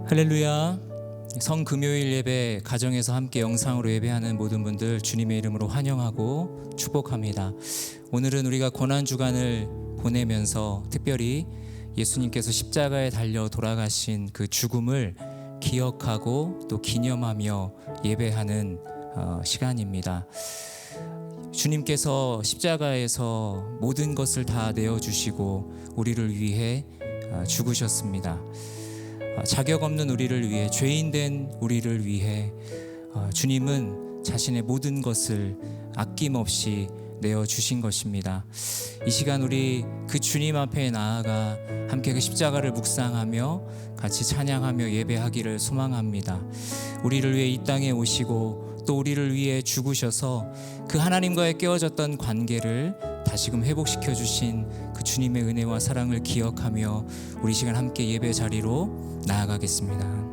할렐루야. 성금요일 예배 가정에서 함께 영상으로 예배하는 모든 분들 주님의 이름으로 환영하고 축복합니다. 오늘은 우리가 고난주간을 보내면서 특별히 예수님께서 십자가에 달려 돌아가신 그 죽음을 기억하고 또 기념하며 예배하는 시간입니다. 주님께서 십자가에서 모든 것을 다 내어주시고 우리를 위해 죽으셨습니다. 자격 없는 우리를 위해, 죄인된 우리를 위해 주님은 자신의 모든 것을 아낌없이 내어주신 것입니다. 이 시간 우리 그 주님 앞에 나아가 함께 그 십자가를 묵상하며 같이 찬양하며 예배하기를 소망합니다. 우리를 위해 이 땅에 오시고 또 우리를 위해 죽으셔서 그 하나님과의 깨어졌던 관계를 다시금 회복시켜 주신 그 주님의 은혜와 사랑을 기억하며 우리 시간 함께 예배 자리로 나아가겠습니다.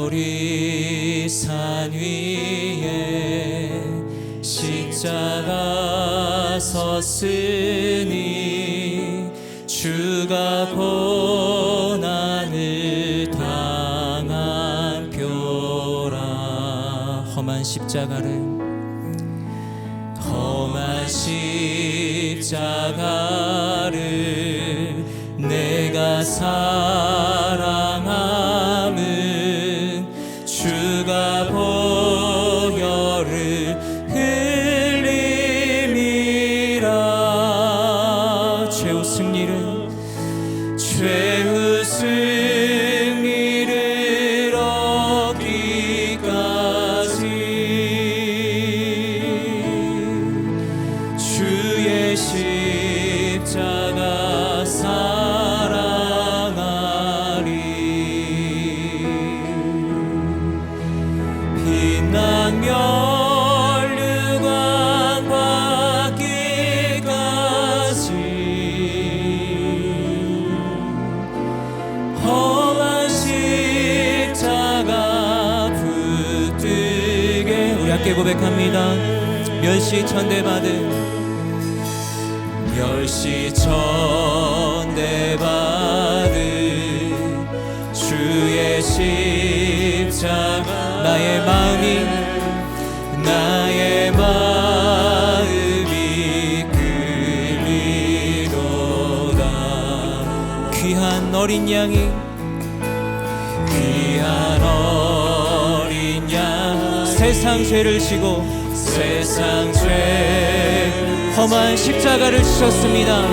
갈보리 산 위에 십자가 섰으니 주가 고난을 당한 표라. 험한 십자가를 내가 사랑함은 주가 보혈을 흘림이라. 최후 승리를 얻기까지 주의 십자가 사랑하리. 빛난 면류관 받기까지 험한 십자가 붙들게. 우리 함께 고백합니다. 멸시천대받은 주의 십자가 나의 마음이 끌리도다. 귀한 어린 양 세상 죄를 지고 험한 십자가를 지셨습니다.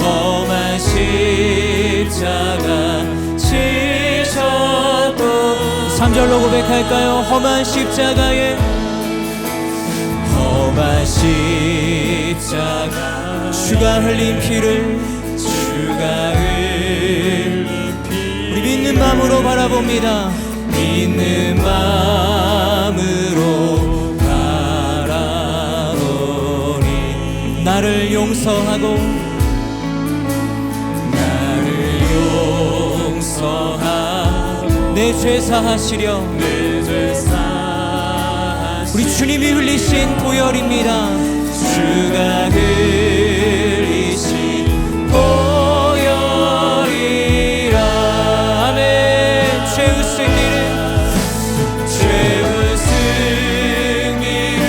험한 십자가 지셨고 3절로 고백할까요? 험한 십자가 주가 흘린 피를 우리 믿는 마음으로 바라봅니다. 믿는 마음으로 나를 용서하고 내 죄 사하시려. 우리 주님이 흘리신 보혈입니다. 주가 흘리신 보혈이라. 아멘. 최후 승리를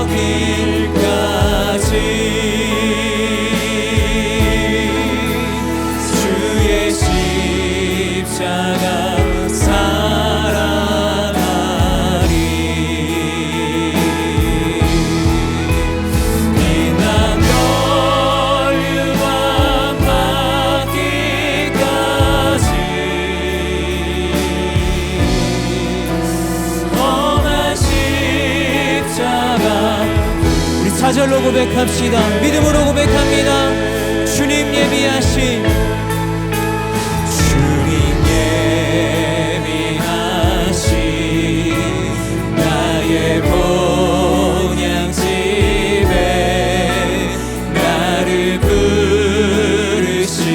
얻기까지 주의 십자가 사랑하리. 빛난 면류관 받기까지 험한 십자가. 우리 4절로 고백합시다. 믿음으로 고백합니다. 주님 예비하신 나의 본향집에 나를 부르실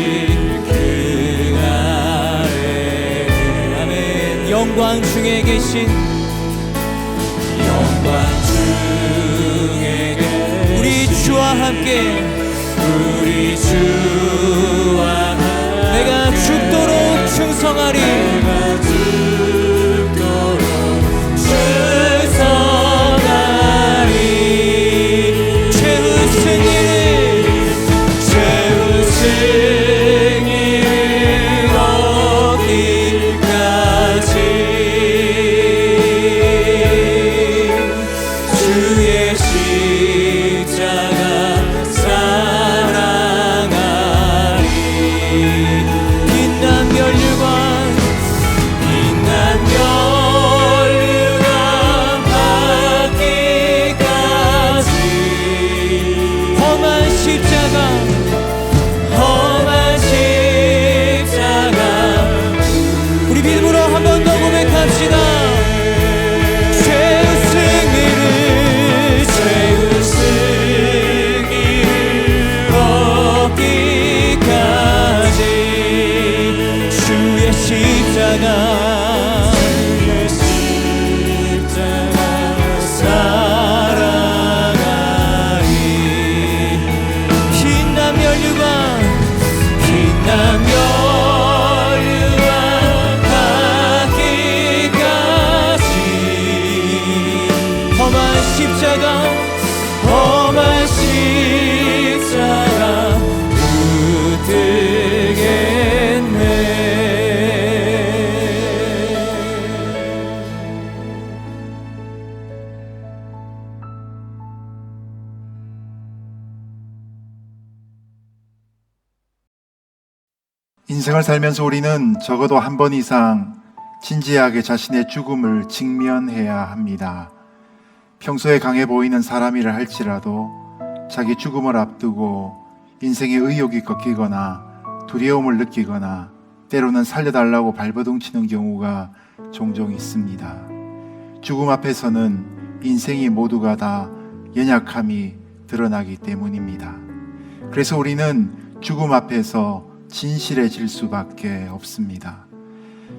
그 영광 중에 계신 우리 주와 함께 내가 죽도록 충성하리 최후 승리를 얻기까지 주의 십자가 사랑하리 빛난 면류관 받기까지 험한 십자가 우리 믿음으로 한 번 더 고백합시다. 최후 승리를 얻기까지 주의 십자가 사랑하리 빛난 면류관 받기까지 험한 십자가 붙들겠네. 인생을 살면서 우리는 적어도 한 번 이상 진지하게 자신의 죽음을 직면해야 합니다. 평소에 강해 보이는 사람이라 할지라도 자기 죽음을 앞두고 인생의 의욕이 꺾이거나 두려움을 느끼거나 때로는 살려달라고 발버둥치는 경우가 종종 있습니다. 죽음 앞에서는 인생이 모두가 다 연약함이 드러나기 때문입니다. 그래서 우리는 죽음 앞에서 진실해질 수밖에 없습니다.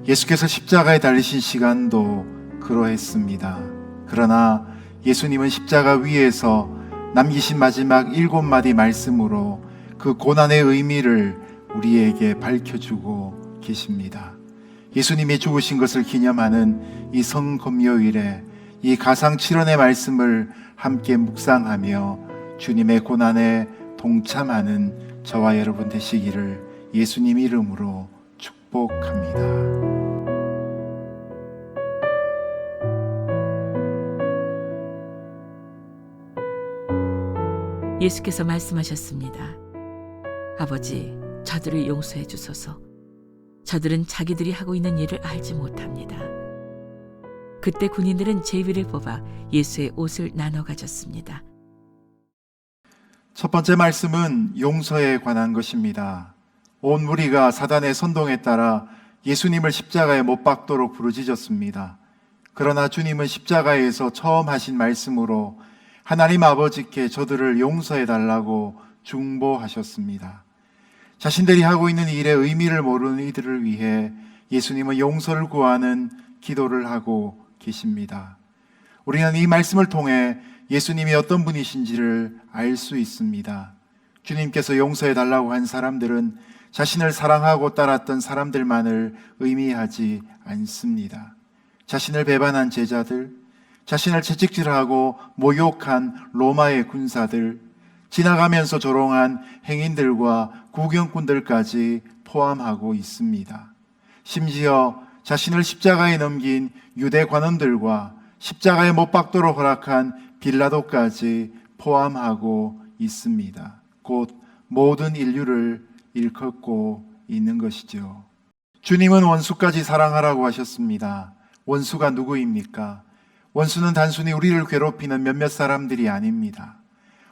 예수께서 십자가에 달리신 시간도 그러했습니다. 그러나 예수님은 십자가 위에서 남기신 마지막 7마디 말씀으로 그 고난의 의미를 우리에게 밝혀주고 계십니다. 예수님이 죽으신 것을 기념하는 이 성금요일에 이 가상칠언의 말씀을 함께 묵상하며 주님의 고난에 동참하는 저와 여러분 되시기를 예수님 이름으로 축복합니다. 예수께서 말씀하셨습니다. 아버지, 저들을 용서해 주소서. 저들은 자기들이 하고 있는 일을 알지 못합니다. 그때 군인들은 제비를 뽑아 예수의 옷을 나눠 가졌습니다. 첫 번째 말씀은 용서에 관한 것입니다. 온 무리가 사단의 선동에 따라 예수님을 십자가에 못 박도록 부르짖었습니다. 그러나 주님은 십자가에서 처음 하신 말씀으로 하나님 아버지께 저들을 용서해 달라고 중보하셨습니다. 자신들이 하고 있는 일의 의미를 모르는 이들을 위해 예수님은 용서를 구하는 기도를 하고 계십니다. 우리는 이 말씀을 통해 예수님이 어떤 분이신지를 알 수 있습니다. 주님께서 용서해 달라고 한 사람들은 자신을 사랑하고 따랐던 사람들만을 의미하지 않습니다. 자신을 배반한 제자들, 자신을 채찍질하고 모욕한 로마의 군사들, 지나가면서 조롱한 행인들과 구경꾼들까지 포함하고 있습니다. 심지어 자신을 십자가에 넘긴 유대 관원들과 십자가에 못 박도록 허락한 빌라도까지 포함하고 있습니다. 곧 모든 인류를 일컫고 있는 것이죠. 주님은 원수까지 사랑하라고 하셨습니다. 원수가 누구입니까? 원수는 단순히 우리를 괴롭히는 몇몇 사람들이 아닙니다.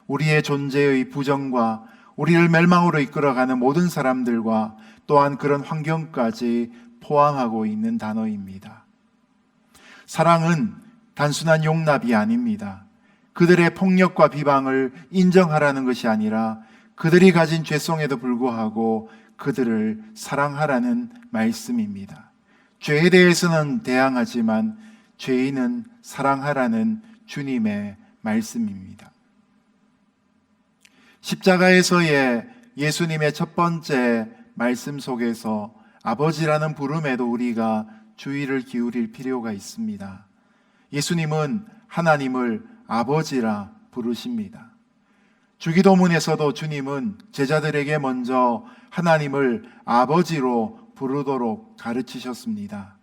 우리의 존재의 부정과 우리를 멸망으로 이끌어가는 모든 사람들과 또한 그런 환경까지 포함하고 있는 단어입니다. 사랑은 단순한 용납이 아닙니다. 그들의 폭력과 비방을 인정하라는 것이 아니라 그들이 가진 죄성에도 불구하고 그들을 사랑하라는 말씀입니다. 죄에 대해서는 대항하지만 죄인은 사랑하라는 주님의 말씀입니다. 십자가에서의 예수님의 첫 번째 말씀 속에서 아버지라는 부름에도 우리가 주의를 기울일 필요가 있습니다. 예수님은 하나님을 아버지라 부르십니다. 주기도문에서도 주님은 제자들에게 먼저 하나님을 아버지로 부르도록 가르치셨습니다.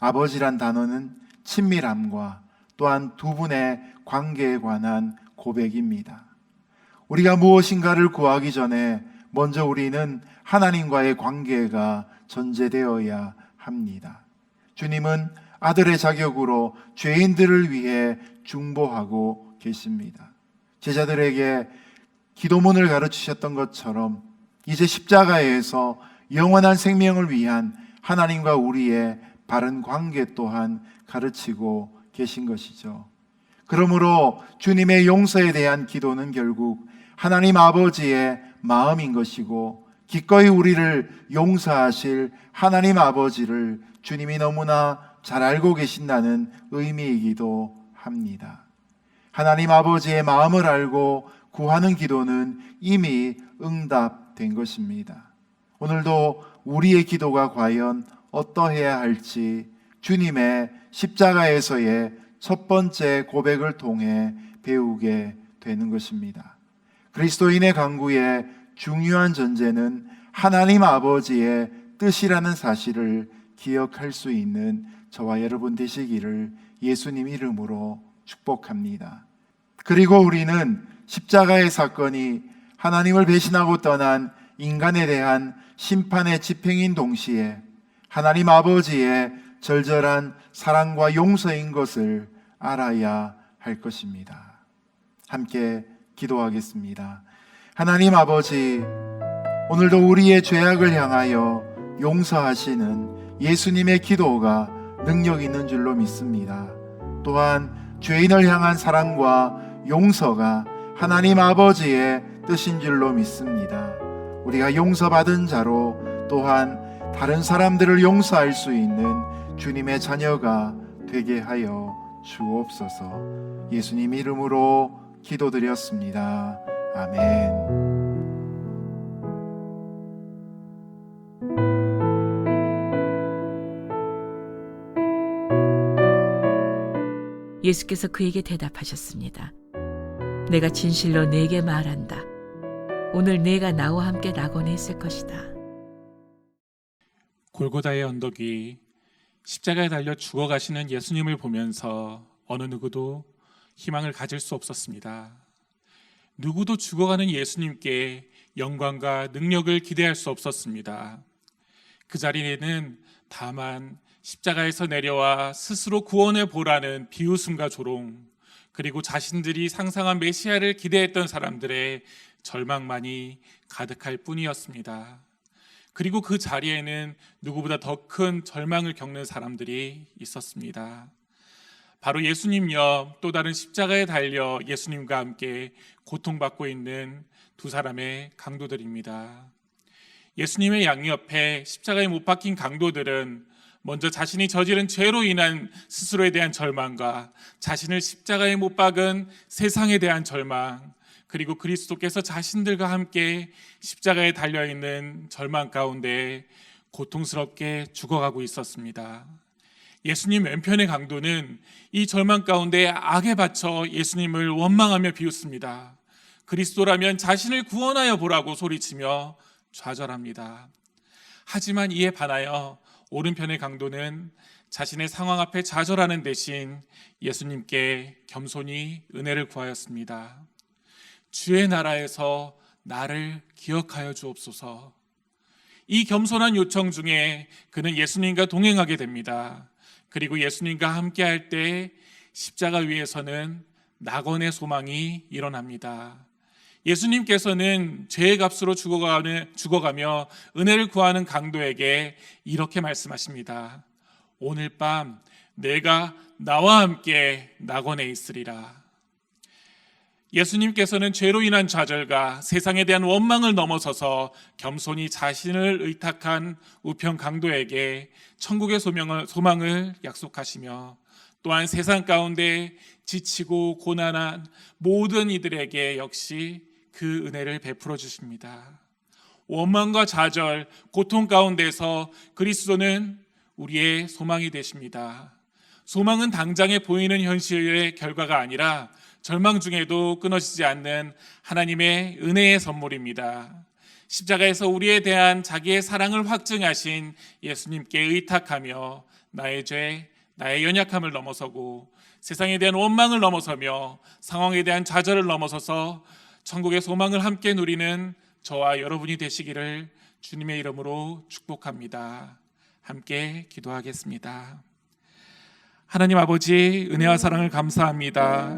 아버지란 단어는 친밀함과 또한 두 분의 관계에 관한 고백입니다. 우리가 무엇인가를 구하기 전에 먼저 우리는 하나님과의 관계가 전제되어야 합니다. 주님은 아들의 자격으로 죄인들을 위해 중보하고 계십니다. 제자들에게 기도문을 가르치셨던 것처럼 이제 십자가에서 영원한 생명을 위한 하나님과 우리의 바른 관계 또한 가르치고 계신 것이죠. 그러므로 주님의 용서에 대한 기도는 결국 하나님 아버지의 마음인 것이고, 기꺼이 우리를 용서하실 하나님 아버지를 주님이 너무나 잘 알고 계신다는 의미이기도 합니다. 하나님 아버지의 마음을 알고 구하는 기도는 이미 응답된 것입니다. 오늘도 우리의 기도가 과연 어떠해야 할지 주님의 십자가에서의 첫 번째 고백을 통해 배우게 되는 것입니다. 그리스도인의 강구의 중요한 전제는 하나님 아버지의 뜻이라는 사실을 기억할 수 있는 저와 여러분 되시기를 예수님 이름으로 축복합니다. 그리고 우리는 십자가의 사건이 하나님을 배신하고 떠난 인간에 대한 심판의 집행인 동시에 하나님 아버지의 절절한 사랑과 용서인 것을 알아야 할 것입니다. 함께 기도하겠습니다. 하나님 아버지, 오늘도 우리의 죄악을 향하여 용서하시는 예수님의 기도가 능력 있는 줄로 믿습니다. 또한 죄인을 향한 사랑과 용서가 하나님 아버지의 뜻인 줄로 믿습니다. 우리가 용서받은 자로 또한 다른 사람들을 용서할 수 있는 주님의 자녀가 되게 하여 주옵소서. 예수님 이름으로 기도드렸습니다. 아멘. 예수께서 그에게 대답하셨습니다. 내가 진실로 네게 말한다. 오늘 네가 나와 함께 낙원에 있을 것이다. 골고다의 언덕이 십자가에 달려 죽어가시는 예수님을 보면서 어느 누구도 희망을 가질 수 없었습니다. 누구도 죽어가는 예수님께 영광과 능력을 기대할 수 없었습니다. 그 자리에는 다만 십자가에서 내려와 스스로 구원해 보라는 비웃음과 조롱, 그리고 자신들이 상상한 메시아를 기대했던 사람들의 절망만이 가득할 뿐이었습니다. 그리고 그 자리에는 누구보다 더 큰 절망을 겪는 사람들이 있었습니다. 바로 예수님 옆 또 다른 십자가에 달려 예수님과 함께 고통받고 있는 두 사람의 강도들입니다. 예수님의 양옆에 십자가에 못 박힌 강도들은 먼저 자신이 저지른 죄로 인한 스스로에 대한 절망과 자신을 십자가에 못 박은 세상에 대한 절망, 그리고 그리스도께서 자신들과 함께 십자가에 달려있는 절망 가운데 고통스럽게 죽어가고 있었습니다. 예수님 왼편의 강도는 이 절망 가운데 악에 받쳐 예수님을 원망하며 비웃습니다. 그리스도라면 자신을 구원하여 보라고 소리치며 좌절합니다. 하지만 이에 반하여 오른편의 강도는 자신의 상황 앞에 좌절하는 대신 예수님께 겸손히 은혜를 구하였습니다. 주의 나라에서 나를 기억하여 주옵소서. 이 겸손한 요청 중에 그는 예수님과 동행하게 됩니다. 그리고 예수님과 함께할 때 십자가 위에서는 낙원의 소망이 일어납니다. 예수님께서는 죄의 값으로 죽어가며 은혜를 구하는 강도에게 이렇게 말씀하십니다. 오늘 밤 내가 나와 함께 낙원에 있으리라. 예수님께서는 죄로 인한 좌절과 세상에 대한 원망을 넘어서서 겸손히 자신을 의탁한 우편 강도에게 천국의 소망을 약속하시며 또한 세상 가운데 지치고 고난한 모든 이들에게 역시 그 은혜를 베풀어 주십니다. 원망과 좌절, 고통 가운데서 그리스도는 우리의 소망이 되십니다. 소망은 당장에 보이는 현실의 결과가 아니라 절망 중에도 끊어지지 않는 하나님의 은혜의 선물입니다. 십자가에서 우리에 대한 자기의 사랑을 확증하신 예수님께 의탁하며 나의 죄, 나의 연약함을 넘어서고 세상에 대한 원망을 넘어서며 상황에 대한 좌절을 넘어서서 천국의 소망을 함께 누리는 저와 여러분이 되시기를 주님의 이름으로 축복합니다. 함께 기도하겠습니다. 하나님 아버지, 은혜와 사랑을 감사합니다.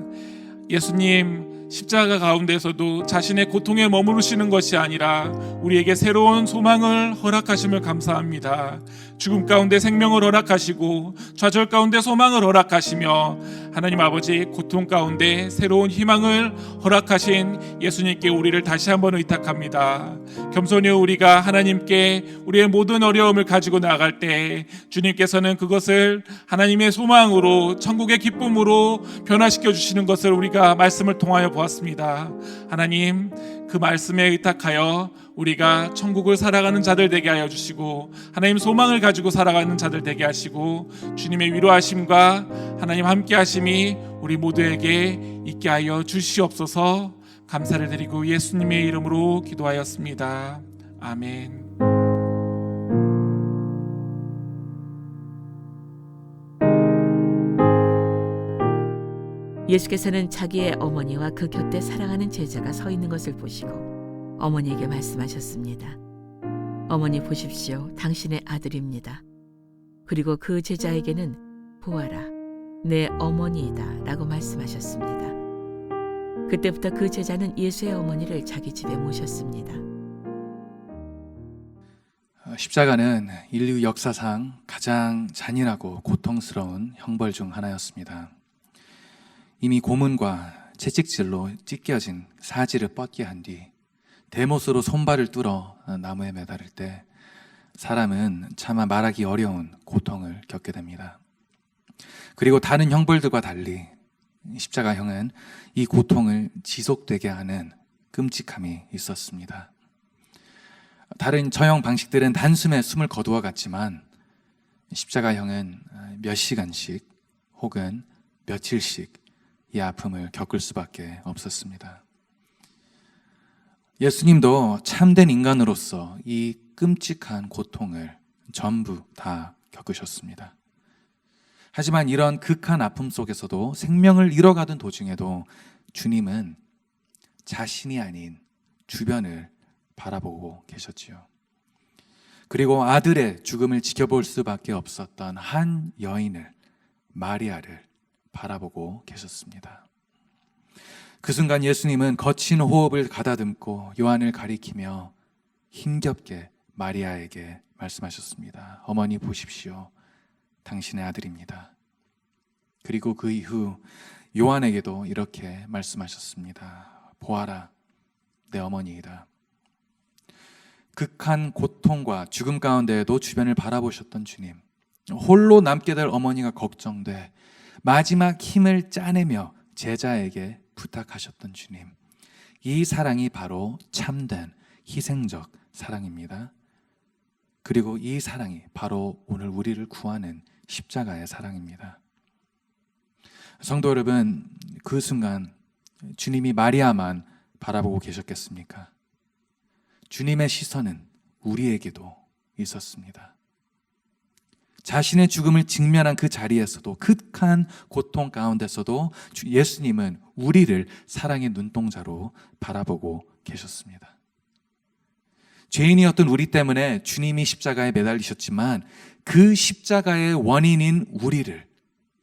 예수님, 십자가 가운데서도 자신의 고통에 머무르시는 것이 아니라 우리에게 새로운 소망을 허락하심을 감사합니다. 죽음 가운데 생명을 허락하시고 좌절 가운데 소망을 허락하시며 하나님 아버지, 고통 가운데 새로운 희망을 허락하신 예수님께 우리를 다시 한번 의탁합니다. 겸손히 우리가 하나님께 우리의 모든 어려움을 가지고 나아갈 때 주님께서는 그것을 하나님의 소망으로, 천국의 기쁨으로 변화시켜 주시는 것을 우리가 말씀을 통하여 보았습니다. 하나님, 그 말씀에 의탁하여 우리가 천국을 살아가는 자들 되게 하여 주시고 하나님 소망을 가지고 살아가는 자들 되게 하시고 주님의 위로하심과 하나님 함께 하심이 우리 모두에게 있게 하여 주시옵소서. 감사를 드리고 예수님의 이름으로 기도하였습니다. 아멘. 예수께서는 자기의 어머니와 그 곁에 사랑하는 제자가 서 있는 것을 보시고 어머니에게 말씀하셨습니다. 어머니 보십시오. 당신의 아들입니다. 그리고 그 제자에게는 보아라, 내 어머니이다 라고 말씀하셨습니다. 그때부터 그 제자는 예수의 어머니를 자기 집에 모셨습니다. 십자가는 인류 역사상 가장 잔인하고 고통스러운 형벌 중 하나였습니다. 이미 고문과 채찍질로 찢겨진 사지를 뻗게 한 뒤 대못으로 손발을 뚫어 나무에 매달을 때 사람은 차마 말하기 어려운 고통을 겪게 됩니다. 그리고 다른 형벌들과 달리 십자가형은 이 고통을 지속되게 하는 끔찍함이 있었습니다. 다른 처형 방식들은 단숨에 숨을 거두어 갔지만 십자가형은 몇 시간씩 혹은 며칠씩 이 아픔을 겪을 수밖에 없었습니다. 예수님도 참된 인간으로서 이 끔찍한 고통을 전부 다 겪으셨습니다. 하지만 이런 극한 아픔 속에서도 생명을 잃어가던 도중에도 주님은 자신이 아닌 주변을 바라보고 계셨지요. 그리고 아들의 죽음을 지켜볼 수밖에 없었던 한 여인을, 마리아를 바라보고 계셨습니다. 그 순간 예수님은 거친 호흡을 가다듬고 요한을 가리키며 힘겹게 마리아에게 말씀하셨습니다. 어머니 보십시오. 당신의 아들입니다. 그리고 그 이후 요한에게도 이렇게 말씀하셨습니다. 보아라, 내 어머니이다. 극한 고통과 죽음 가운데에도 주변을 바라보셨던 주님, 홀로 남게 될 어머니가 걱정돼 마지막 힘을 짜내며 제자에게 부탁하셨던 주님, 이 사랑이 바로 참된 희생적 사랑입니다. 그리고 이 사랑이 바로 오늘 우리를 구하는 십자가의 사랑입니다. 성도 여러분, 그 순간 주님이 마리아만 바라보고 계셨겠습니까? 주님의 시선은 우리에게도 있었습니다. 자신의 죽음을 직면한 그 자리에서도, 극한 고통 가운데서도 예수님은 우리를 사랑의 눈동자로 바라보고 계셨습니다. 죄인이었던 우리 때문에 주님이 십자가에 매달리셨지만 그 십자가의 원인인 우리를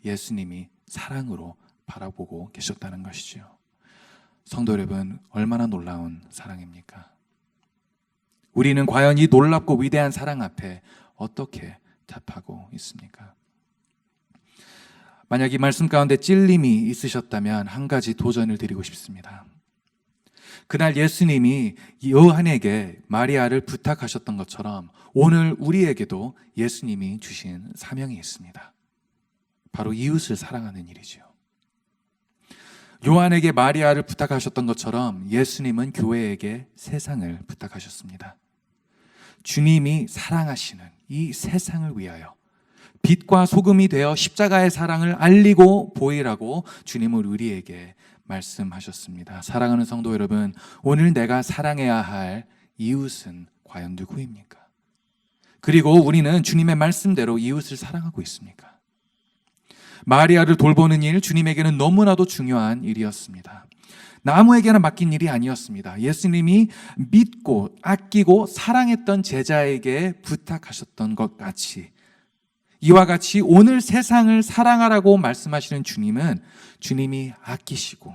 예수님이 사랑으로 바라보고 계셨다는 것이죠. 성도 여러분, 얼마나 놀라운 사랑입니까? 우리는 과연 이 놀랍고 위대한 사랑 앞에 어떻게 답하고 있습니까? 만약 이 말씀 가운데 찔림이 있으셨다면 한 가지 도전을 드리고 싶습니다. 그날 예수님이 요한에게 마리아를 부탁하셨던 것처럼 오늘 우리에게도 예수님이 주신 사명이 있습니다. 바로 이웃을 사랑하는 일이죠. 요한에게 마리아를 부탁하셨던 것처럼 예수님은 교회에게 세상을 부탁하셨습니다. 주님이 사랑하시는 이 세상을 위하여 빛과 소금이 되어 십자가의 사랑을 알리고 보이라고 주님은 우리에게 말씀하셨습니다. 사랑하는 성도 여러분, 오늘 내가 사랑해야 할 이웃은 과연 누구입니까? 그리고 우리는 주님의 말씀대로 이웃을 사랑하고 있습니까? 마리아를 돌보는 일, 주님에게는 너무나도 중요한 일이었습니다. 아무에게나 맡긴 일이 아니었습니다. 예수님이 믿고 아끼고 사랑했던 제자에게 부탁하셨던 것 같이, 이와 같이 오늘 세상을 사랑하라고 말씀하시는 주님은 주님이 아끼시고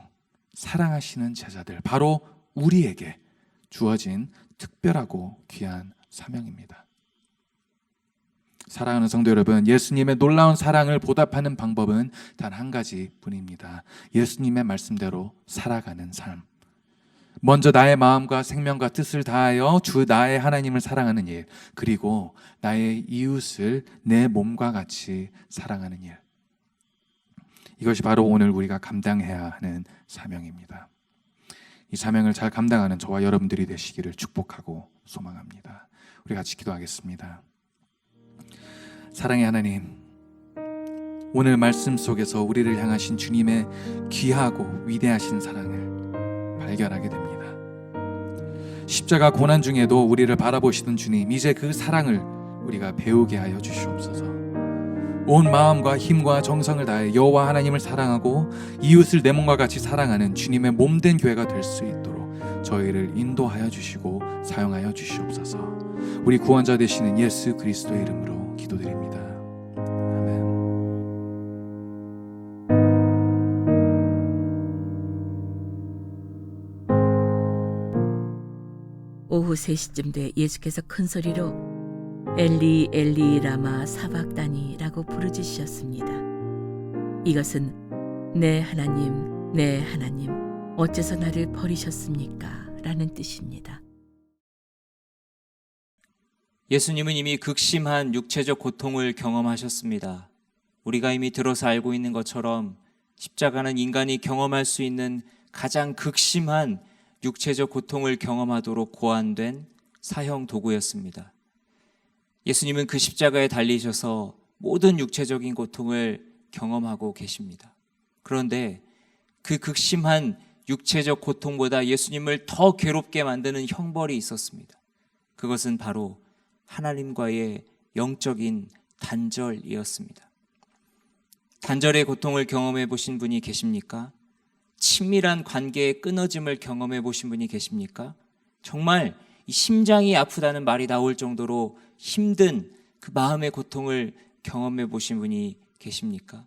사랑하시는 제자들, 바로 우리에게 주어진 특별하고 귀한 사명입니다. 사랑하는 성도 여러분, 예수님의 놀라운 사랑을 보답하는 방법은 단 한 가지 뿐입니다. 예수님의 말씀대로 살아가는 삶. 먼저 나의 마음과 생명과 뜻을 다하여 주 나의 하나님을 사랑하는 일, 그리고 나의 이웃을 내 몸과 같이 사랑하는 일. 이것이 바로 오늘 우리가 감당해야 하는 사명입니다. 이 사명을 잘 감당하는 저와 여러분들이 되시기를 축복하고 소망합니다. 우리 같이 기도하겠습니다. 사랑의 하나님, 오늘 말씀 속에서 우리를 향하신 주님의 귀하고 위대하신 사랑을 발견하게 됩니다. 십자가 고난 중에도 우리를 바라보시던 주님, 이제 그 사랑을 우리가 배우게 하여 주시옵소서. 온 마음과 힘과 정성을 다해 여호와 하나님을 사랑하고 이웃을 내 몸과 같이 사랑하는 주님의 몸된 교회가 될 수 있도록 저희를 인도하여 주시고 사용하여 주시옵소서. 우리 구원자 되시는 예수 그리스도의 이름으로 기도드립니다. 아멘. 오후 3시쯤 돼 예수께서 큰 소리로 엘리 엘리 라마 사박다니라고 부르짖으셨습니다. 이것은 내 하나님 어째서 나를 버리셨습니까? 라는 뜻입니다. 예수님은 이미 극심한 육체적 고통을 경험하셨습니다. 우리가 이미 들어서 알고 있는 것처럼 십자가는 인간이 경험할 수 있는 가장 극심한 육체적 고통을 경험하도록 고안된 사형 도구였습니다. 예수님은 그 십자가에 달리셔서 모든 육체적인 고통을 경험하고 계십니다. 그런데 그 극심한 육체적 고통보다 예수님을 더 괴롭게 만드는 형벌이 있었습니다. 그것은 바로 하나님과의 영적인 단절이었습니다. 단절의 고통을 경험해 보신 분이 계십니까? 친밀한 관계의 끊어짐을 경험해 보신 분이 계십니까? 정말 이 심장이 아프다는 말이 나올 정도로 힘든 그 마음의 고통을 경험해 보신 분이 계십니까?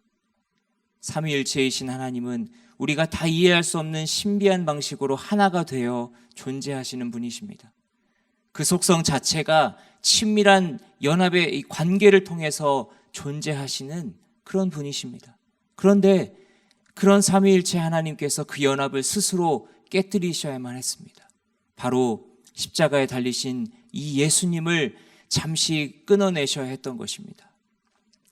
삼위일체이신 하나님은 우리가 다 이해할 수 없는 신비한 방식으로 하나가 되어 존재하시는 분이십니다. 그 속성 자체가 친밀한 연합의 이 관계를 통해서 존재하시는 그런 분이십니다. 그런데 그런 삼위일체 하나님께서 그 연합을 스스로 깨뜨리셔야만 했습니다. 바로 십자가에 달리신 이 예수님을 잠시 끊어내셔야 했던 것입니다.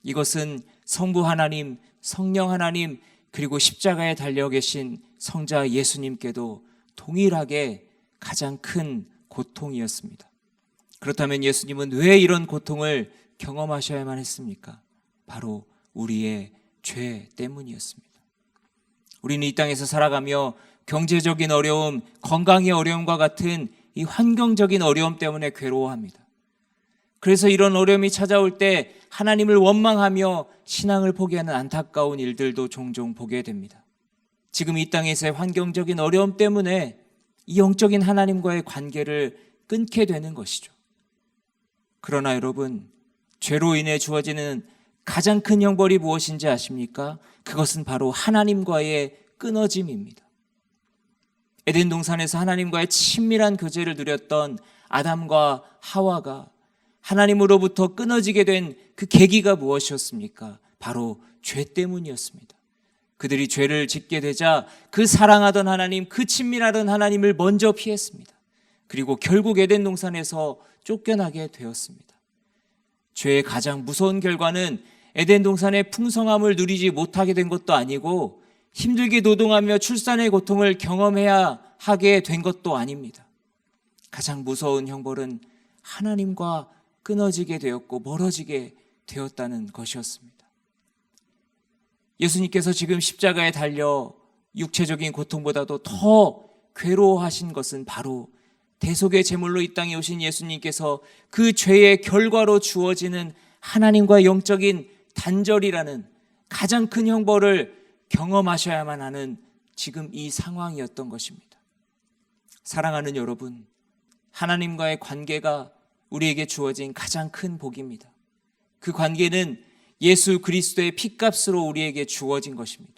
이것은 성부 하나님, 성령 하나님, 그리고 십자가에 달려 계신 성자 예수님께도 동일하게 가장 큰 고통이었습니다. 그렇다면 예수님은 왜 이런 고통을 경험하셔야만 했습니까? 바로 우리의 죄 때문이었습니다. 우리는 이 땅에서 살아가며 경제적인 어려움, 건강의 어려움과 같은 이 환경적인 어려움 때문에 괴로워합니다. 그래서 이런 어려움이 찾아올 때 하나님을 원망하며 신앙을 포기하는 안타까운 일들도 종종 보게 됩니다. 지금 이 땅에서의 환경적인 어려움 때문에 이 영적인 하나님과의 관계를 끊게 되는 것이죠. 그러나 여러분, 죄로 인해 주어지는 가장 큰 형벌이 무엇인지 아십니까? 그것은 바로 하나님과의 끊어짐입니다. 에덴 동산에서 하나님과의 친밀한 교제를 누렸던 아담과 하와가 하나님으로부터 끊어지게 된 그 계기가 무엇이었습니까? 바로 죄 때문이었습니다. 그들이 죄를 짓게 되자 그 사랑하던 하나님, 그 친밀하던 하나님을 먼저 피했습니다. 그리고 결국 에덴 동산에서 쫓겨나게 되었습니다. 죄의 가장 무서운 결과는 에덴 동산의 풍성함을 누리지 못하게 된 것도 아니고 힘들게 노동하며 출산의 고통을 경험해야 하게 된 것도 아닙니다. 가장 무서운 형벌은 하나님과 끊어지게 되었고 멀어지게 되었다는 것이었습니다. 예수님께서 지금 십자가에 달려 육체적인 고통보다도 더 괴로워하신 것은 바로 대속의 제물로 이 땅에 오신 예수님께서 그 죄의 결과로 주어지는 하나님과 영적인 단절이라는 가장 큰 형벌을 경험하셔야만 하는 지금 이 상황이었던 것입니다. 사랑하는 여러분, 하나님과의 관계가 우리에게 주어진 가장 큰 복입니다. 그 관계는 예수 그리스도의 피값으로 우리에게 주어진 것입니다.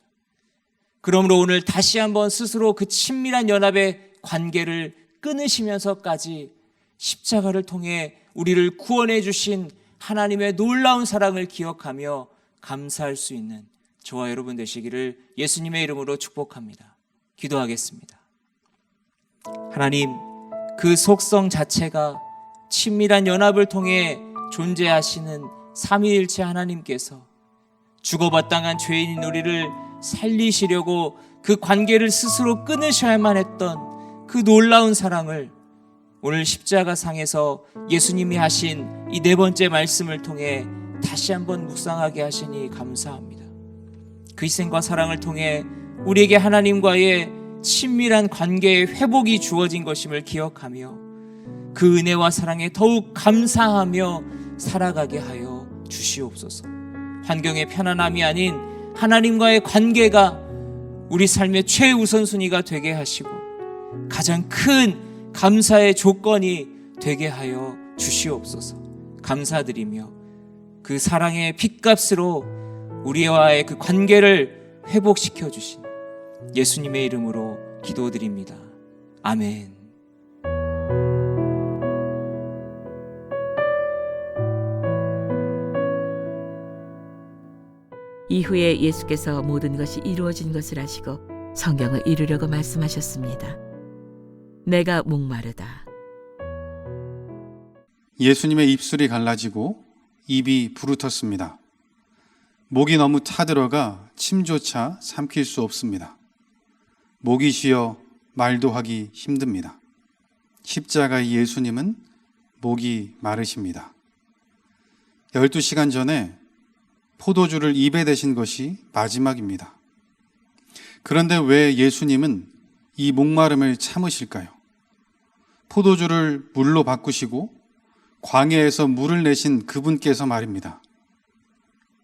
그러므로 오늘 다시 한번 스스로 그 친밀한 연합의 관계를 끊으시면서까지 십자가를 통해 우리를 구원해 주신 하나님의 놀라운 사랑을 기억하며 감사할 수 있는 저와 여러분 되시기를 예수님의 이름으로 축복합니다. 기도하겠습니다. 하나님, 그 속성 자체가 친밀한 연합을 통해 존재하시는 삼위일체 하나님께서 죽어마땅한 죄인인 우리를 살리시려고 그 관계를 스스로 끊으셔야만 했던 그 놀라운 사랑을 오늘 십자가상에서 예수님이 하신 이 네 번째 말씀을 통해 다시 한번 묵상하게 하시니 감사합니다. 그 희생과 사랑을 통해 우리에게 하나님과의 친밀한 관계의 회복이 주어진 것임을 기억하며 그 은혜와 사랑에 더욱 감사하며 살아가게 하여 주시옵소서. 환경의 편안함이 아닌 하나님과의 관계가 우리 삶의 최우선순위가 되게 하시고 가장 큰 감사의 조건이 되게 하여 주시옵소서. 감사드리며 그 사랑의 핏값으로 우리와의 그 관계를 회복시켜 주신 예수님의 이름으로 기도드립니다. 아멘. 이후에 예수께서 모든 것이 이루어진 것을 아시고 성경을 이루려고 말씀하셨습니다. 내가 목마르다. 예수님의 입술이 갈라지고 입이 부르텄습니다. 목이 너무 타들어가 침조차 삼킬 수 없습니다. 목이 쉬어 말도 하기 힘듭니다. 십자가의 예수님은 목이 마르십니다. 12시간 전에 포도주를 입에 대신 것이 마지막입니다. 그런데 왜 예수님은 이 목마름을 참으실까요? 포도주를 물로 바꾸시고 광야에서 물을 내신 그분께서 말입니다.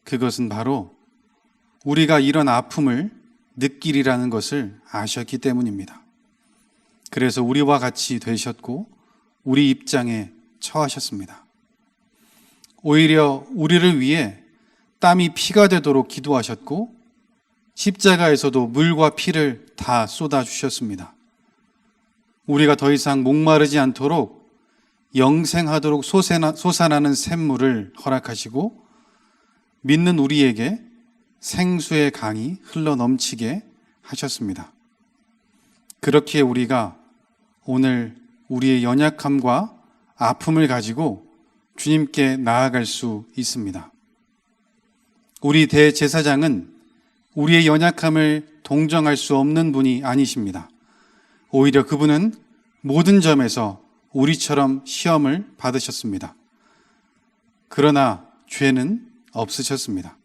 그것은 바로 우리가 이런 아픔을 느끼리라는 것을 아셨기 때문입니다. 그래서 우리와 같이 되셨고 우리 입장에 처하셨습니다. 오히려 우리를 위해 땀이 피가 되도록 기도하셨고 십자가에서도 물과 피를 다 쏟아주셨습니다. 우리가 더 이상 목마르지 않도록 영생하도록 솟아나는 샘물을 허락하시고 믿는 우리에게 생수의 강이 흘러넘치게 하셨습니다. 그렇기에 우리가 오늘 우리의 연약함과 아픔을 가지고 주님께 나아갈 수 있습니다. 우리 대제사장은 우리의 연약함을 동정할 수 없는 분이 아니십니다. 오히려 그분은 모든 점에서 우리처럼 시험을 받으셨습니다. 그러나 죄는 없으셨습니다.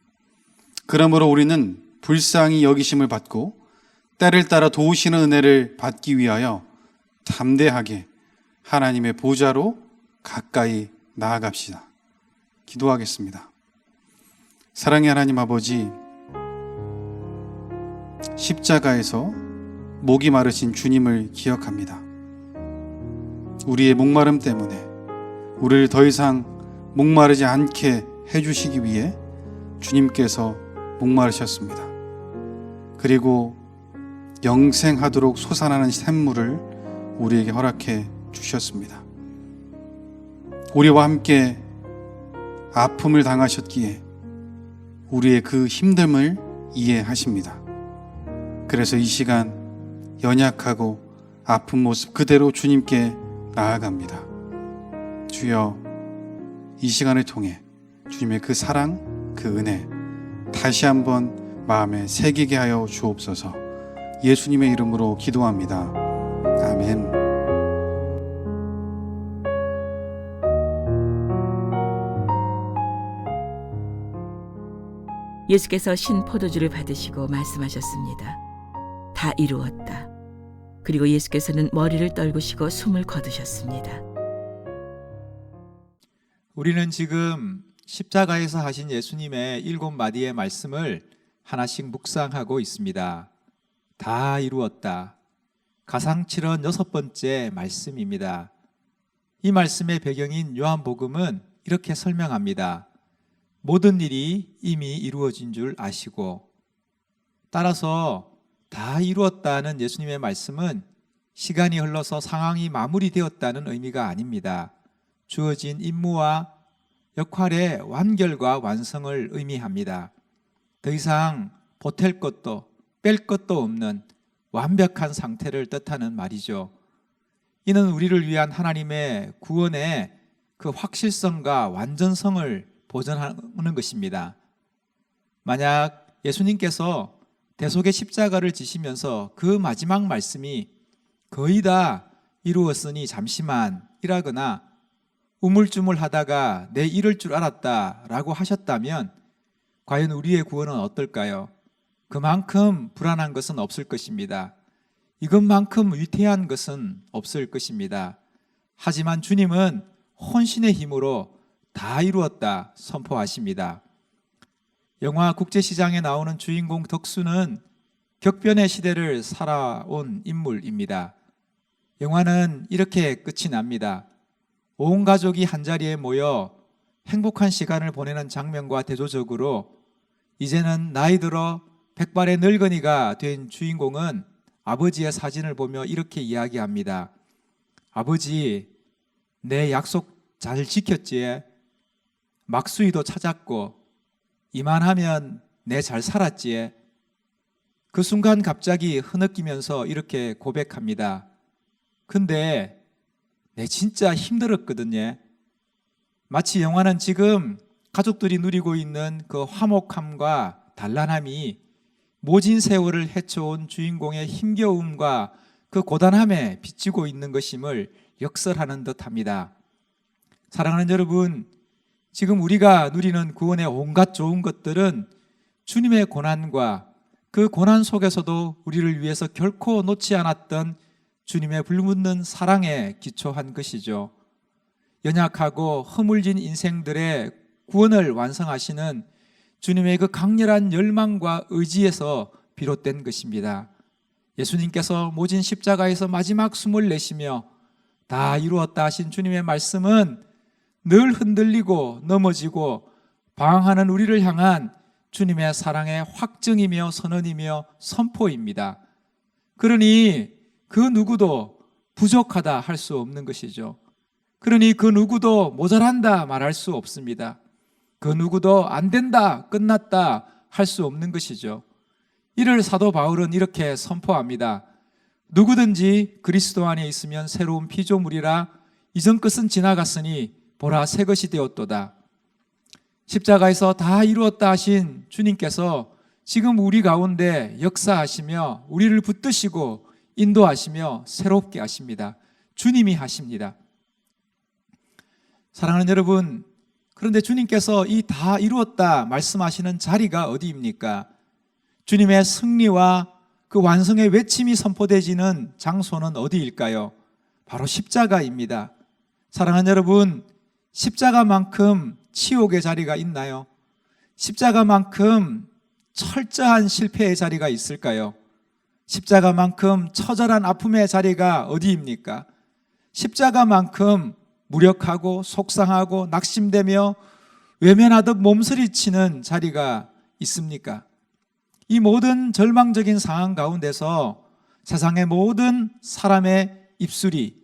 그러므로 우리는 불쌍히 여기심을 받고 때를 따라 도우시는 은혜를 받기 위하여 담대하게 하나님의 보좌로 가까이 나아갑시다. 기도하겠습니다. 사랑의 하나님 아버지, 십자가에서 목이 마르신 주님을 기억합니다. 우리의 목마름 때문에 우리를 더 이상 목마르지 않게 해주시기 위해 주님께서 목마르셨습니다. 그리고 영생하도록 솟아나는 샘물을 우리에게 허락해 주셨습니다. 우리와 함께 아픔을 당하셨기에 우리의 그 힘듦을 이해하십니다. 그래서 이 시간 연약하고 아픈 모습 그대로 주님께 나아갑니다. 주여, 이 시간을 통해 주님의 그 사랑, 그 은혜 다시 한번 마음에 새기게 하여 주옵소서. 예수님의 이름으로 기도합니다. 아멘. 예수께서 신 포도주를 받으시고 말씀하셨습니다. 다 이루었다. 그리고 예수께서는 머리를 떨구시고 숨을 거두셨습니다. 우리는 지금 십자가에서 하신 예수님의 7마디의 말씀을 하나씩 묵상하고 있습니다. 다 이루었다. 가상칠언 6번째 말씀입니다. 이 말씀의 배경인 요한복음은 이렇게 설명합니다. 모든 일이 이미 이루어진 줄 아시고, 따라서 다 이루었다는 예수님의 말씀은 시간이 흘러서 상황이 마무리되었다는 의미가 아닙니다. 주어진 임무와 역할의 완결과 완성을 의미합니다. 더 이상 보탤 것도 뺄 것도 없는 완벽한 상태를 뜻하는 말이죠. 이는 우리를 위한 하나님의 구원의 그 확실성과 완전성을 보존하는 것입니다. 만약 예수님께서 대속의 십자가를 지시면서 그 마지막 말씀이 거의 다 이루었으니 잠시만 이라거나 우물쭈물하다가 내 이럴 줄 알았다라고 하셨다면 과연 우리의 구원은 어떨까요? 그만큼 불안한 것은 없을 것입니다. 이것만큼 위태한 것은 없을 것입니다. 하지만 주님은 혼신의 힘으로 다 이루었다 선포하십니다. 영화 국제시장에 나오는 주인공 덕수는 격변의 시대를 살아온 인물입니다. 영화는 이렇게 끝이 납니다. 온 가족이 한자리에 모여 행복한 시간을 보내는 장면과 대조적으로 이제는 나이 들어 백발의 늙은이가 된 주인공은 아버지의 사진을 보며 이렇게 이야기합니다. 아버지, 내 약속 잘 지켰지? 막수이도 찾았고 이만하면 내 잘 살았지? 그 순간 갑자기 흐느끼면서 이렇게 고백합니다. 근데 내 진짜 힘들었거든요. 마치 영화는 지금 가족들이 누리고 있는 그 화목함과 단란함이 모진 세월을 헤쳐온 주인공의 힘겨움과 그 고단함에 비치고 있는 것임을 역설하는 듯합니다. 사랑하는 여러분, 지금 우리가 누리는 구원의 온갖 좋은 것들은 주님의 고난과 그 고난 속에서도 우리를 위해서 결코 놓지 않았던 주님의 불묻는 사랑에 기초한 것이죠. 연약하고 허물진 인생들의 구원을 완성하시는 주님의 그 강렬한 열망과 의지에서 비롯된 것입니다. 예수님께서 모진 십자가에서 마지막 숨을 내쉬며 다 이루었다 하신 주님의 말씀은 늘 흔들리고 넘어지고 방황하는 우리를 향한 주님의 사랑의 확증이며 선언이며 선포입니다. 그러니 그 누구도 부족하다 할 수 없는 것이죠. 그러니 그 누구도 모자란다 말할 수 없습니다. 그 누구도 안 된다, 끝났다 할 수 없는 것이죠. 이를 사도 바울은 이렇게 선포합니다. 누구든지 그리스도 안에 있으면 새로운 피조물이라 이전 것은 지나갔으니 보라 새 것이 되었도다. 십자가에서 다 이루었다 하신 주님께서 지금 우리 가운데 역사하시며 우리를 붙드시고 인도하시며 새롭게 하십니다. 주님이 하십니다. 사랑하는 여러분, 그런데 주님께서 이 다 이루었다 말씀하시는 자리가 어디입니까? 주님의 승리와 그 완성의 외침이 선포되지는 장소는 어디일까요? 바로 십자가입니다. 사랑하는 여러분, 십자가만큼 치욕의 자리가 있나요? 십자가만큼 철저한 실패의 자리가 있을까요? 십자가만큼 처절한 아픔의 자리가 어디입니까? 십자가만큼 무력하고 속상하고 낙심되며 외면하듯 몸서리치는 자리가 있습니까? 이 모든 절망적인 상황 가운데서 세상의 모든 사람의 입술이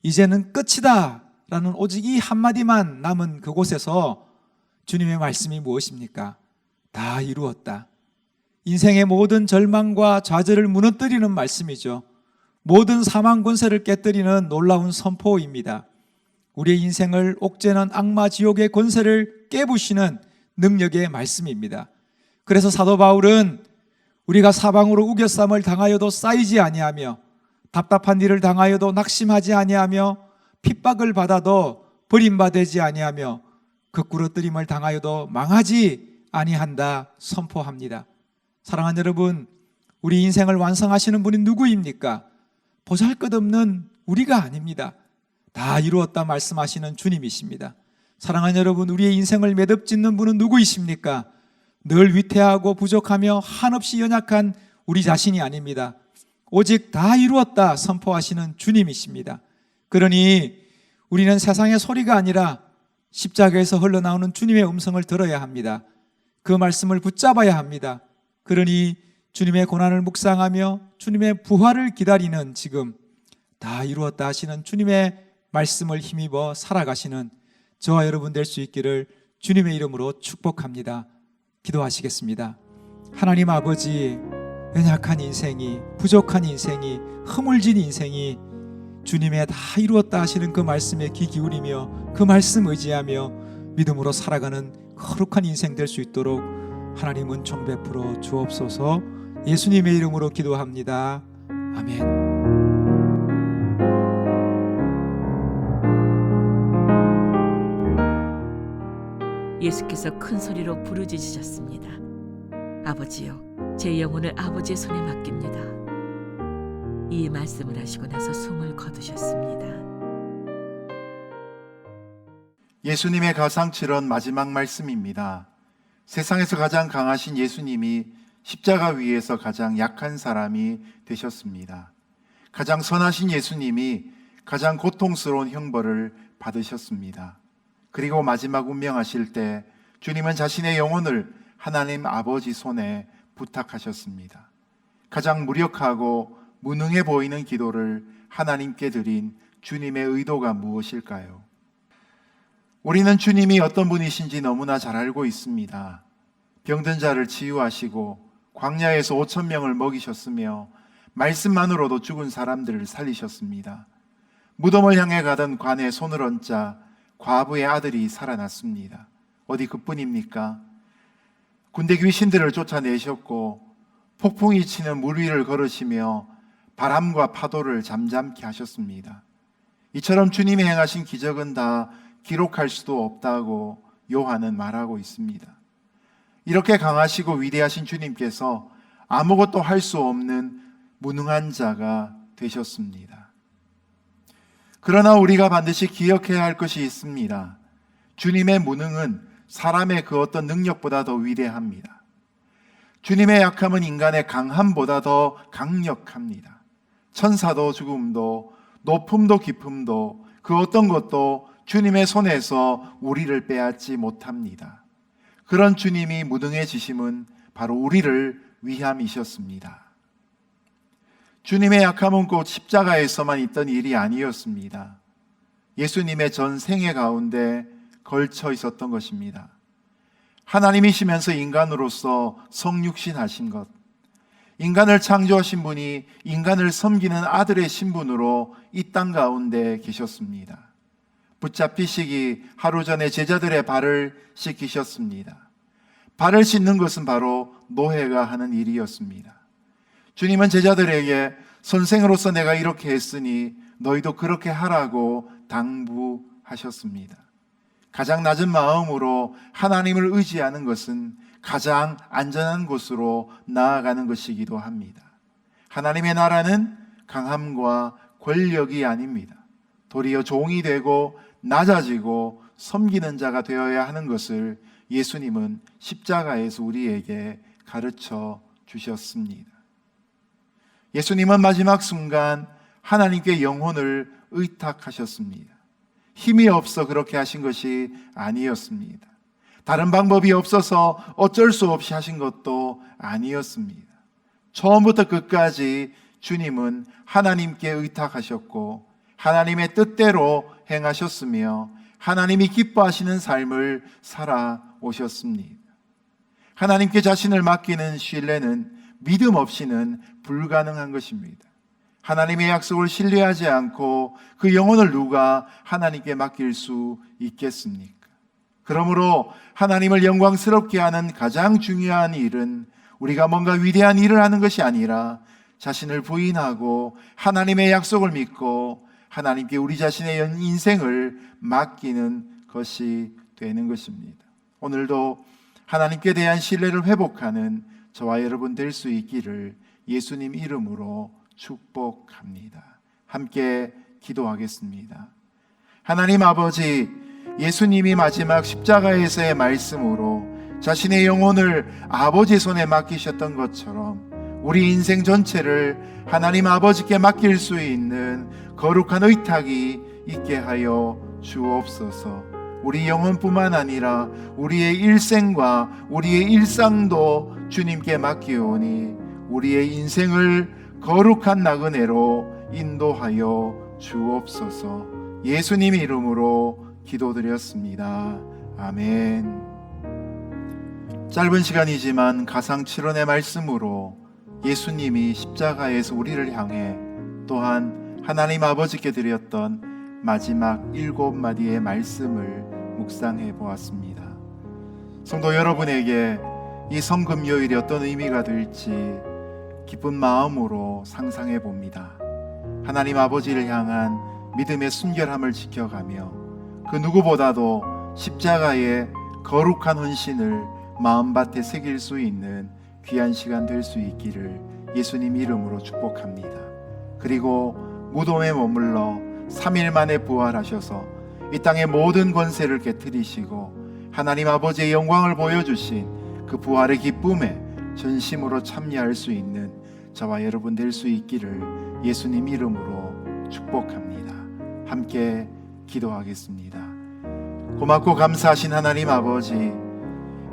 이제는 끝이다 라는 오직 이 한마디만 남은 그곳에서 주님의 말씀이 무엇입니까? 다 이루었다. 인생의 모든 절망과 좌절을 무너뜨리는 말씀이죠. 모든 사망 권세를 깨뜨리는 놀라운 선포입니다. 우리의 인생을 옥죄는 악마 지옥의 권세를 깨부시는 능력의 말씀입니다. 그래서 사도 바울은 우리가 사방으로 우겨쌈을 당하여도 쌓이지 아니하며 답답한 일을 당하여도 낙심하지 아니하며 핍박을 받아도 버림받지 아니하며 거꾸러뜨림을 당하여도 망하지 아니한다 선포합니다. 사랑하는 여러분, 우리 인생을 완성하시는 분이 누구입니까? 보잘것없는 우리가 아닙니다. 다 이루었다 말씀하시는 주님이십니다. 사랑하는 여러분, 우리의 인생을 매듭짓는 분은 누구이십니까? 늘 위태하고 부족하며 한없이 연약한 우리 자신이 아닙니다. 오직 다 이루었다 선포하시는 주님이십니다. 그러니 우리는 세상의 소리가 아니라 십자가에서 흘러나오는 주님의 음성을 들어야 합니다. 그 말씀을 붙잡아야 합니다. 그러니 주님의 고난을 묵상하며 주님의 부활을 기다리는 지금 다 이루었다 하시는 주님의 말씀을 힘입어 살아가시는 저와 여러분 될 수 있기를 주님의 이름으로 축복합니다. 기도하시겠습니다. 하나님 아버지, 연약한 인생이, 부족한 인생이, 허물진 인생이 주님의 다 이루었다 하시는 그 말씀에 귀 기울이며 그 말씀 의지하며 믿음으로 살아가는 거룩한 인생 될 수 있도록 하나님 은총 베풀어 주옵소서. 예수님의 이름으로 기도합니다. 아멘. 예수께서 큰 소리로 부르짖으셨습니다. 아버지여, 제 영혼을 아버지의 손에 맡깁니다. 이 말씀을 하시고 나서 숨을 거두셨습니다. 예수님의 가상칠언 마지막 말씀입니다. 세상에서 가장 강하신 예수님이 십자가 위에서 가장 약한 사람이 되셨습니다. 가장 선하신 예수님이 가장 고통스러운 형벌을 받으셨습니다. 그리고 마지막 운명하실 때 주님은 자신의 영혼을 하나님 아버지 손에 부탁하셨습니다. 가장 무력하고 무능해 보이는 기도를 하나님께 드린 주님의 의도가 무엇일까요? 우리는 주님이 어떤 분이신지 너무나 잘 알고 있습니다. 병든 자를 치유하시고 광야에서 5,000명을 먹이셨으며 말씀만으로도 죽은 사람들을 살리셨습니다. 무덤을 향해 가던 관에 손을 얹자 과부의 아들이 살아났습니다. 어디 그뿐입니까? 군대 귀신들을 쫓아내셨고 폭풍이 치는 물 위를 걸으시며 바람과 파도를 잠잠케 하셨습니다. 이처럼 주님이 행하신 기적은 다 기록할 수도 없다고 요한은 말하고 있습니다. 이렇게 강하시고 위대하신 주님께서 아무것도 할 수 없는 무능한 자가 되셨습니다. 그러나 우리가 반드시 기억해야 할 것이 있습니다. 주님의 무능은 사람의 그 어떤 능력보다 더 위대합니다. 주님의 약함은 인간의 강함보다 더 강력합니다. 천사도 죽음도 높음도 깊음도 그 어떤 것도 주님의 손에서 우리를 빼앗지 못합니다. 그런 주님이 무능해지심은 바로 우리를 위함이셨습니다. 주님의 약함은 곧 십자가에서만 있던 일이 아니었습니다. 예수님의 전 생애 가운데 걸쳐 있었던 것입니다. 하나님이시면서 인간으로서 성육신하신 것, 인간을 창조하신 분이 인간을 섬기는 아들의 신분으로 이 땅 가운데 계셨습니다. 붙잡히시기 하루 전에 제자들의 발을 씻기셨습니다. 발을 씻는 것은 바로 노예가 하는 일이었습니다. 주님은 제자들에게 선생으로서 내가 이렇게 했으니 너희도 그렇게 하라고 당부하셨습니다. 가장 낮은 마음으로 하나님을 의지하는 것은 가장 안전한 곳으로 나아가는 것이기도 합니다. 하나님의 나라는 강함과 권력이 아닙니다. 도리어 종이 되고 낮아지고 섬기는 자가 되어야 하는 것을 예수님은 십자가에서 우리에게 가르쳐 주셨습니다. 예수님은 마지막 순간 하나님께 영혼을 의탁하셨습니다. 힘이 없어 그렇게 하신 것이 아니었습니다. 다른 방법이 없어서 어쩔 수 없이 하신 것도 아니었습니다. 처음부터 끝까지 주님은 하나님께 의탁하셨고 하나님의 뜻대로 행하셨으며 하나님이 기뻐하시는 삶을 살아오셨습니다. 하나님께 자신을 맡기는 신뢰는 믿음 없이는 불가능한 것입니다. 하나님의 약속을 신뢰하지 않고 그 영혼을 누가 하나님께 맡길 수 있겠습니까? 그러므로 하나님을 영광스럽게 하는 가장 중요한 일은 우리가 뭔가 위대한 일을 하는 것이 아니라 자신을 부인하고 하나님의 약속을 믿고 하나님께 우리 자신의 인생을 맡기는 것이 되는 것입니다. 오늘도 하나님께 대한 신뢰를 회복하는 저와 여러분 될 수 있기를 예수님 이름으로 축복합니다. 함께 기도하겠습니다. 하나님 아버지, 예수님이 마지막 십자가에서의 말씀으로 자신의 영혼을 아버지 손에 맡기셨던 것처럼 우리 인생 전체를 하나님 아버지께 맡길 수 있는 거룩한 의탁이 있게 하여 주옵소서. 우리 영혼뿐만 아니라 우리의 일생과 우리의 일상도 주님께 맡기오니 우리의 인생을 거룩한 나그네로 인도하여 주옵소서. 예수님 이름으로 기도드렸습니다. 아멘. 짧은 시간이지만 가상칠언의 말씀으로 예수님이 십자가에서 우리를 향해 또한 하나님 아버지께 드렸던 마지막 7마디의 말씀을 묵상해 보았습니다. 성도 여러분에게 이 성금요일이 어떤 의미가 될지 기쁜 마음으로 상상해 봅니다. 하나님 아버지를 향한 믿음의 순결함을 지켜가며 그 누구보다도 십자가의 거룩한 헌신을 마음밭에 새길 수 있는 귀한 시간 될 수 있기를 예수님 이름으로 축복합니다. 그리고 무덤에 머물러 3일 만에 부활하셔서 이 땅의 모든 권세를 깨트리시고 하나님 아버지의 영광을 보여주신 그 부활의 기쁨에 전심으로 참여할 수 있는 저와 여러분 될 수 있기를 예수님 이름으로 축복합니다. 함께 기도하겠습니다. 고맙고 감사하신 하나님 아버지,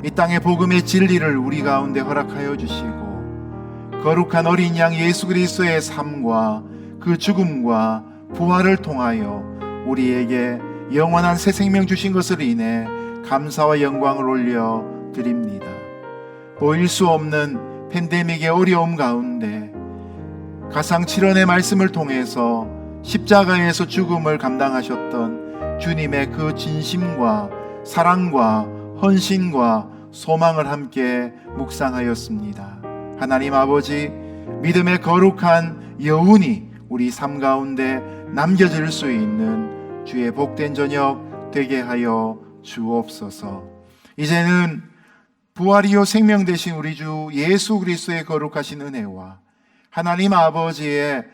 이 땅의 복음의 진리를 우리 가운데 허락하여 주시고 거룩한 어린 양 예수 그리스도의 삶과 그 죽음과 부활을 통하여 우리에게 영원한 새 생명 주신 것을 인해 감사와 영광을 올려 드립니다. 보일 수 없는 팬데믹의 어려움 가운데 가상칠언의 말씀을 통해서 십자가에서 죽음을 감당하셨던 주님의 그 진심과 사랑과 헌신과 소망을 함께 묵상하였습니다. 하나님 아버지, 믿음의 거룩한 여운이 우리 삶 가운데 남겨질 수 있는 주의 복된 저녁 되게 하여 주옵소서. 이제는 부활이요 생명 되신 우리 주 예수 그리스도의 거룩하신 은혜와 하나님 아버지의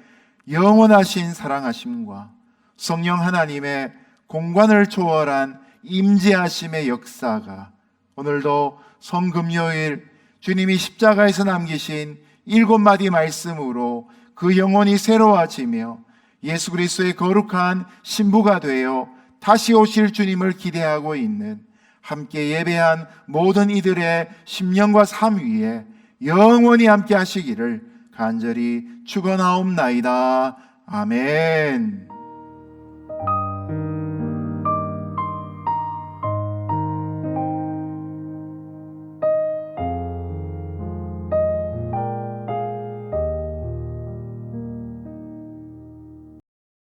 영원하신 사랑하심과 성령 하나님의 공간을 초월한 임재하심의 역사가 오늘도 성금요일 주님이 십자가에서 남기신 7마디 말씀으로 그 영혼이 새로워지며 예수 그리스도의 거룩한 신부가 되어 다시 오실 주님을 기대하고 있는 함께 예배한 모든 이들의 심령과 삶 위에 영원히 함께 하시기를 간절히 축원하옵나이다. 아멘.